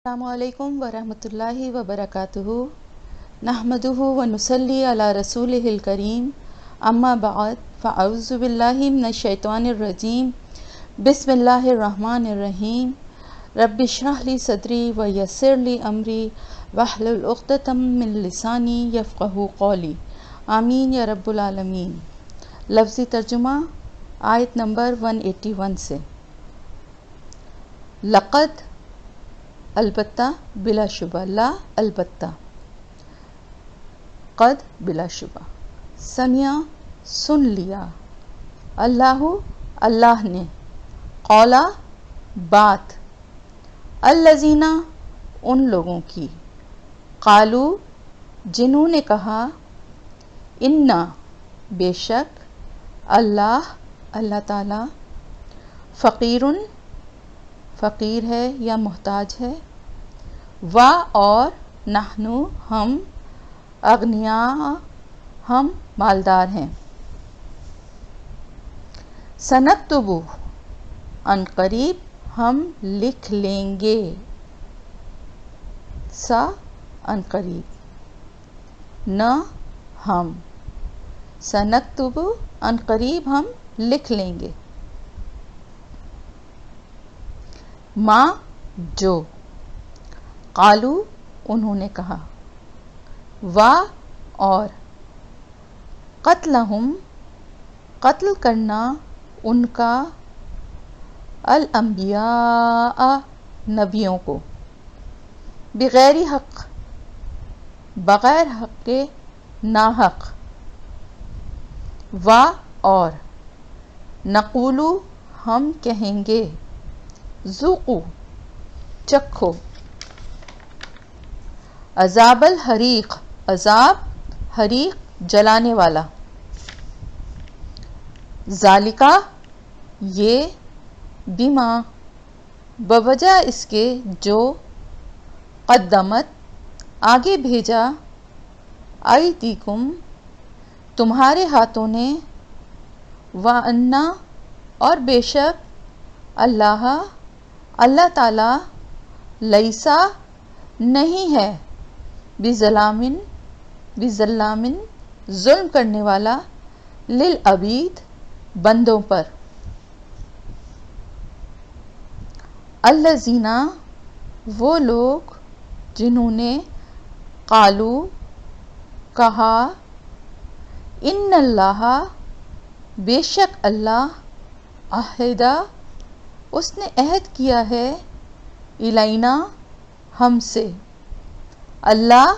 السلام علیکم ورحمۃ اللہ وبرکاتہ نحمدہ ونصلی علی رسولہ الکریم اما بعد فاعوذ باللہ من الشیطان الرجیم بسم اللہ الرحمن الرحیم رب اشرح لی صدری ویسر لی امری واحلل عقدۃ من لسانی یفقہوا قولی آمین یا رب العالمین۔ لفظی ترجمہ آیت نمبر 181 سے۔ لقد البتہ، بلا شبہ، لا البتہ، قد بلا شبہ، سمع سن لیا، اللہ اللہ نے، قولا بات، الذین ان لوگوں کی، قالو جنہوں نے کہا، انا بے شک، اللہ اللہ تعالی، فقیرن فقیر ہے یا محتاج ہے، و اور نحنو ہم، اغنیاء ہم مالدار ہیں، سنکتب ان قریب ہم لکھ لیں گے، سا ان قریب، نہ ہم، سنکتب ان قریب ہم لکھ لیں گے، ما جو، قالو انہوں نے کہا، و اور، قتلہم قتل کرنا ان کا، الانبیاء نبیوں کو، بغیر حق بغیر حق کے، ناحق، و اور، نقولو ہم کہیں گے، ذوقو چکھو، عذاب الحریق عذاب حریق جلانے والا، ذالکا یہ، بما بوجہ اس کے جو، قدمت آگے بھیجا، ایدیکم تمہارے ہاتھوں نے، وَأَنَّ اور بے شک، اللہ اللہ تعالی، لیسا نہیں ہے، بظلامن ظلم کرنے والا، للعبید بندوں پر، الذین وہ لوگ جنہوں نے، قالو کہا، ان اللہ بے شک اللہ، عہدہ اس نے عہد کیا ہے، الینا ہم سے، اللہ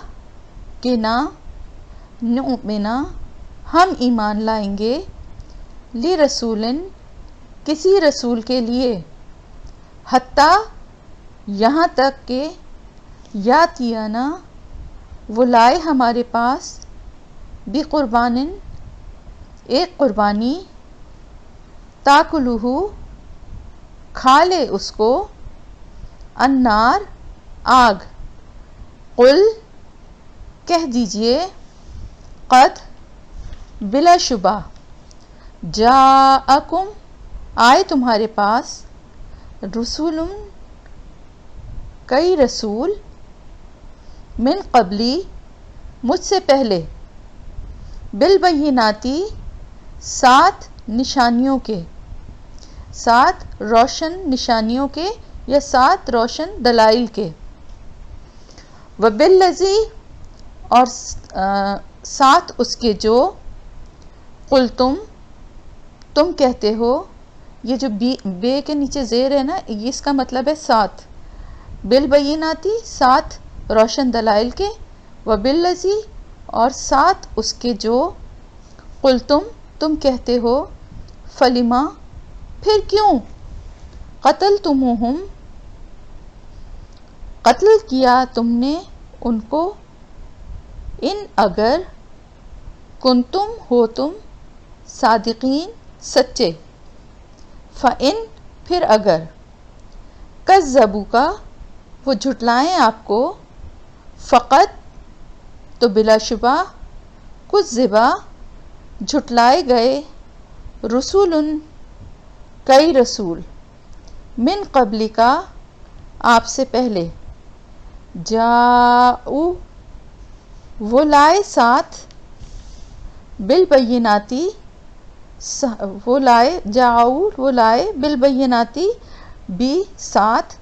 کہ نہ، نؤمنا ہم ایمان لائیں گے، لرسول کسی رسول کے لیے، حتیٰ یہاں تک کہ، یاتینا وہ لائے ہمارے پاس، بقربان ایک قربانی، تاکلہ کھا لے اس کو، النار آگ، قل کہہ دیجئے، قد بلا شبہ، جاءکم آئے تمہارے پاس، رسول کئی رسول، من قبلی مجھ سے پہلے، بالبیناتی 7 نشانیوں کے، 7 روشن نشانیوں کے یا 7 روشن دلائل کے، وبالذی اور 7 اس کے جو، قلتم تم کہتے ہو، یہ جو بے کے نیچے زیر ہے نا، اس کا مطلب ہے 7، بالبیناتی 7 روشن دلائل کے، وبالذی اور 7 اس کے جو، قلتم تم کہتے ہو، فلما پھر کیوں، قتلتموہم قتل کیا تم نے ان کو، ان اگر، کنتم ہو تم، صادقین سچے، فإن پھر اگر، کذبوک وہ جھٹلائیں آپ کو، فقط تو بلا شبہ، کذبا جھٹلائے گئے، رسول کئی رسول، من قبل کا آپ سے پہلے، جاؤ وہ لائے ساتھ، بالبیناتی وہ لائے، جاؤ وہ لائے، بالبیناتی بھی ساتھ،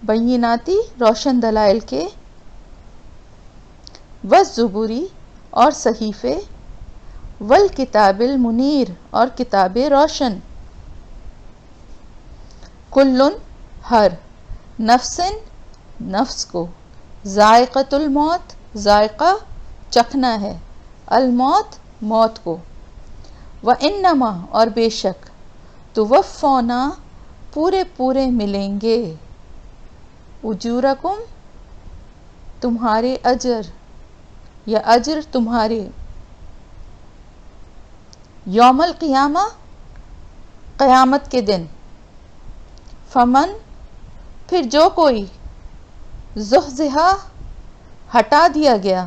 بیناتی روشن دلائل کے، والزبری اور صحیفے، والکتاب المنیر اور کتاب روشن، کلن ہر، نفسن نفس کو، ذائقۃ الموت ذائقہ چکھنا ہے، الموت موت کو، وانما اور بے شک، توفونا پورے پورے ملیں گے، اجورکم تمہارے اجر یا اجر تمہارے، یوم القیامہ قیامت کے دن، فمن پھر جو کوئی، زحزحا ہٹا دیا گیا،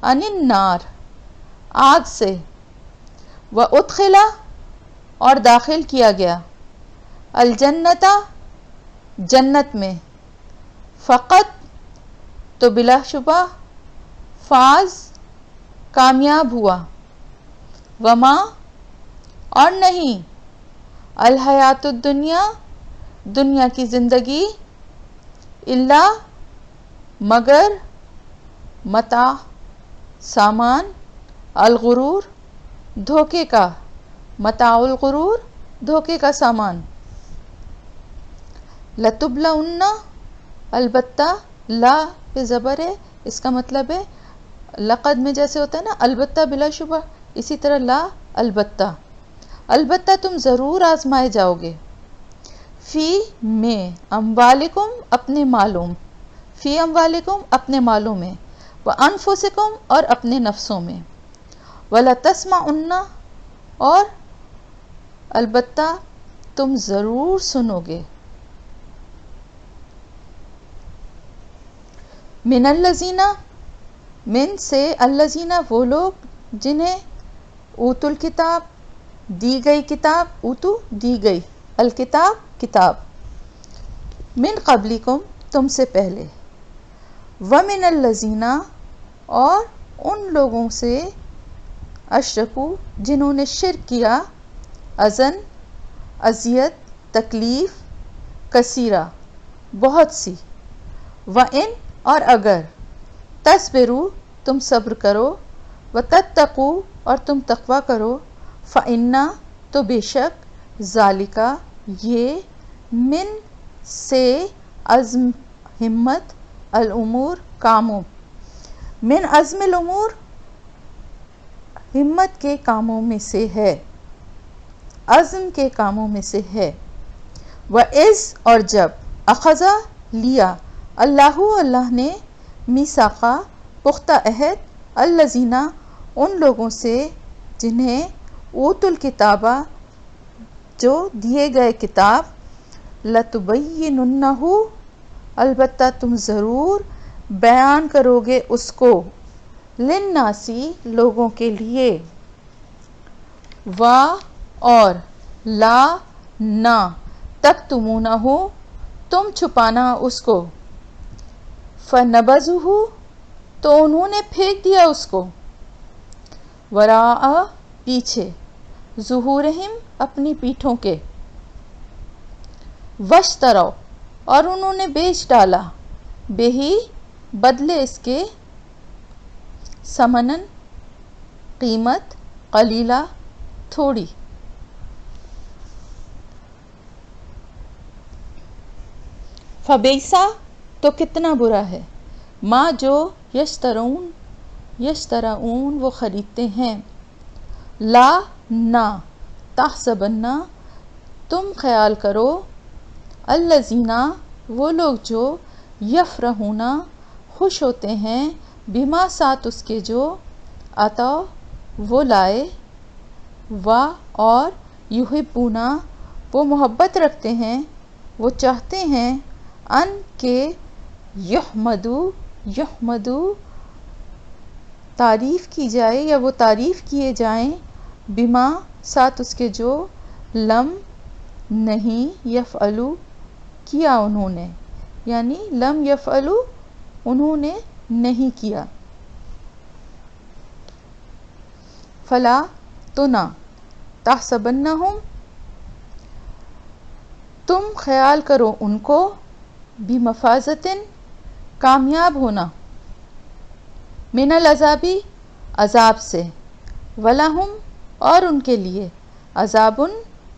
عن النار آگ سے، وادخلا اور داخل کیا گیا، الجنت جنت میں، فقط تو بلا شبہ، فاز کامیاب ہوا، وما اور نہیں، الحیات الدنیا دنیا کی زندگی، الا مگر، متاع سامان، الغرور دھوکے کا، متاع الغرور دھوکے کا سامان، لتبلون البتہ، لا پہ زبر ہے، اس کا مطلب ہے لقد میں جیسے ہوتا ہے نا البتہ بلا شبہ، اسی طرح لا البتہ، البتہ تم ضرور آزمائے جاؤ گے، فی میں، اموالکم اپنے مالوں، فی اموالکم اپنے مالوں میں، وانفسکم اور اپنے نفسوں میں، ولتسمعن اور البتہ تم ضرور سنو گے، من الذین من سے، الذین وہ لوگ جنہیں اوتوا الکتاب دی گئی کتاب، اوتو دی گئی، الکتاب کتاب، من قبلکم تم سے پہلے، ومن الذین اور ان لوگوں سے، اشرکو جنہوں نے شرک کیا، اذن اذیت، تکلیف، کثیرہ بہت سی، وَإِن اور اگر، تصبروا تم صبر کرو، وتتقوا اور تم تقوی کرو، فإن تو بے شک، ذالکا یہ، من سے، عزم ہمت، الامور کاموں، من عزم الامور ہمت کے کاموں میں سے ہے، عزم کے کاموں میں سے ہے، وَإِذْ اور جب، اخذا لیا، اللہ نے، میثاقا پختہ عہد، الذین ان لوگوں سے جنہیں اوتوا الکتاب جو دیے گئے کتاب، لتبیننہ البتہ تم ضرور بیان کرو گے اس کو، للناسی لوگوں کے لیے، و اور، لا نہ، تکتمونہ تم چھپانا اس کو، فنبذہ تو انہوں نے پھینک دیا اس کو، وراء پیچھے، ظہورہم اپنی پیٹھوں کے، واشتروا اور انہوں نے بیچ ڈالا، بہی بدلے اس کے، ثمناً قیمت، قلیلا تھوڑی، فبئس تو کتنا برا ہے، ما جو، یشترون وہ خریدتے ہیں، لا نہ، تحسبن تم خیال کرو، الذین وہ لوگ جو، یفرحون خوش ہوتے ہیں، بما ساتھ اس کے جو، عطا وہ لائے، و اور، یحبون وہ محبت رکھتے ہیں، وہ چاہتے ہیں، ان کے، یحمدو تعریف کی جائے یا وہ تعریف کیے جائیں، بما ساتھ اس کے جو، لم نہیں، یفعلوا کیا انہوں نے، یعنی لم یفعلوا انہوں نے نہیں کیا. فلا تو نہ، تحسبنہم تم خیال کرو ان کو، بمفازتن کامیاب ہونا، من العذابی عذاب سے، ولہم اور ان کے لیے، عذابن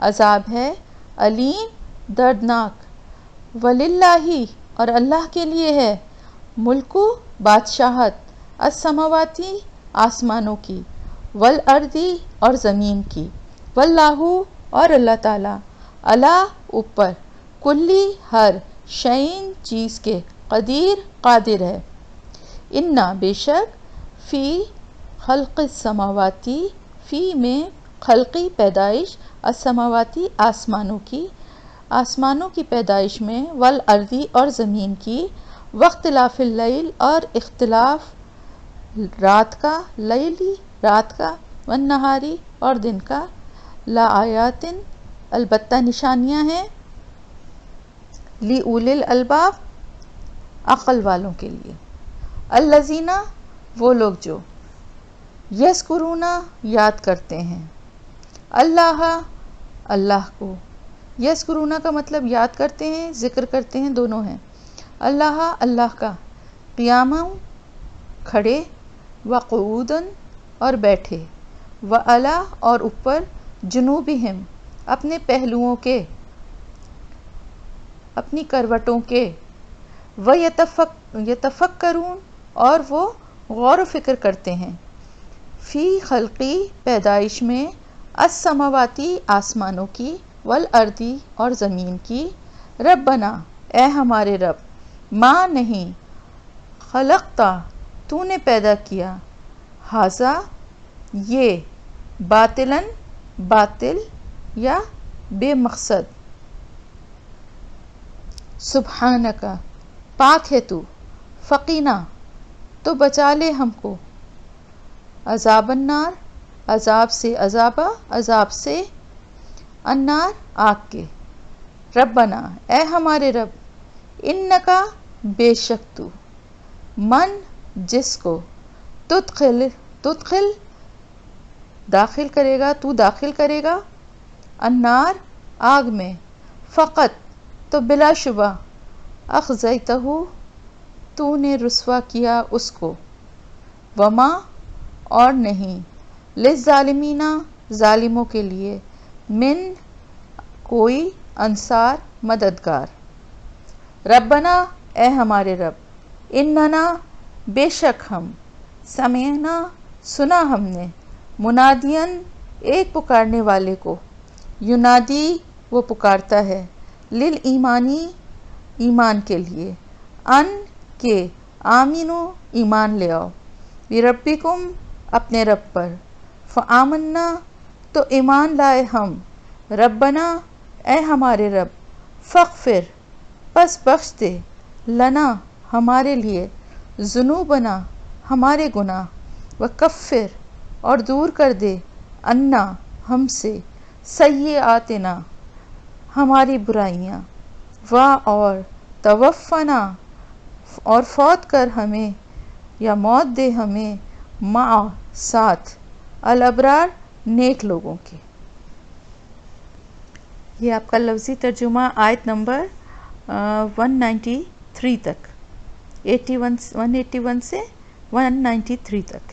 عذاب ہے، علیم دردناک، وللہ اور اللہ کے لیے ہے، ملکو بادشاہت، السماواتی آسمانوں کی، والارضی اور زمین کی، واللہ اور اللہ تعالی، علی اوپر، کلی ہر، شیء چیز کے، قدیر قادر ہے. انا بے شک، فی خلق السماواتی فی میں خلقی پیدائش، السماواتی آسمانوں کی پیدائش میں، والارضی اور زمین کی، واختلاف اللیل اور اختلاف رات کا، لیلی رات کا، والنہاری اور دن کا، لآیات البتہ نشانیاں ہیں، لأولی الالباب عقل والوں کے لیے، الذین وہ لوگ جو، یذکرون یاد کرتے ہیں، اللہ اللہ کو، یذکرون کا مطلب یاد کرتے ہیں، ذکر کرتے ہیں، دونوں ہیں، اللہ اللہ کا، قیاما کھڑے، وقعودا اور بیٹھے، وعلی اور اوپر، جنوبہم اپنے پہلوؤں کے، اپنی کروٹوں کے، ویتفکرون اور وہ غور و فکر کرتے ہیں، فی خلقی پیدائش میں، السماواتی آسمانوں کی، والارضی اور زمین کی، ربنا اے ہمارے رب، ما نہیں، خلقتا تو نے پیدا کیا، ھذا یہ، باطلاً باطل یا بے مقصد، سبحانک پاک ہے تو، فقینا تو بچا لے ہم کو، عذاب النار عذاب سے، عذاب سے، النار آگ کے، ربنا اے ہمارے رب، انکا بے شک تو، من جس کو، تدخل داخل کرے گا، تو داخل کرے گا، النار آگ میں، فقط تو بلا شبہ، اخزیتہ تو نے رسوا کیا اس کو، وما اور نہیں، للظالمین ظالموں کے لیے، من کوئی انصار مددگار. ربنا اے ہمارے رب، اننا بے شک ہم، سمعنا سنا ہم نے، منادین ایک پکارنے والے کو، ینادی وہ پکارتا ہے، للایمانی ایمان کے لیے، ان کے، آمنو ایمان لے آؤ، بربکم اپنے رب پر، فآمنا تو ایمان لائے ہم، ربنا اے ہمارے رب، فاغفر پس بخش دے، لنا ہمارے لیے، ذنوبنا ہمارے گناہ، وکفر اور دور کر دے، عنا ہم سے، سیئاتنا ہماری برائیاں، اور توفنا اور فوت کر ہمیں یا موت دے ہمیں، مع ساتھ، الابرار نیک لوگوں کے. یہ آپ کا لفظی ترجمہ آیت نمبر 193 تک، 181 سے 193 تک.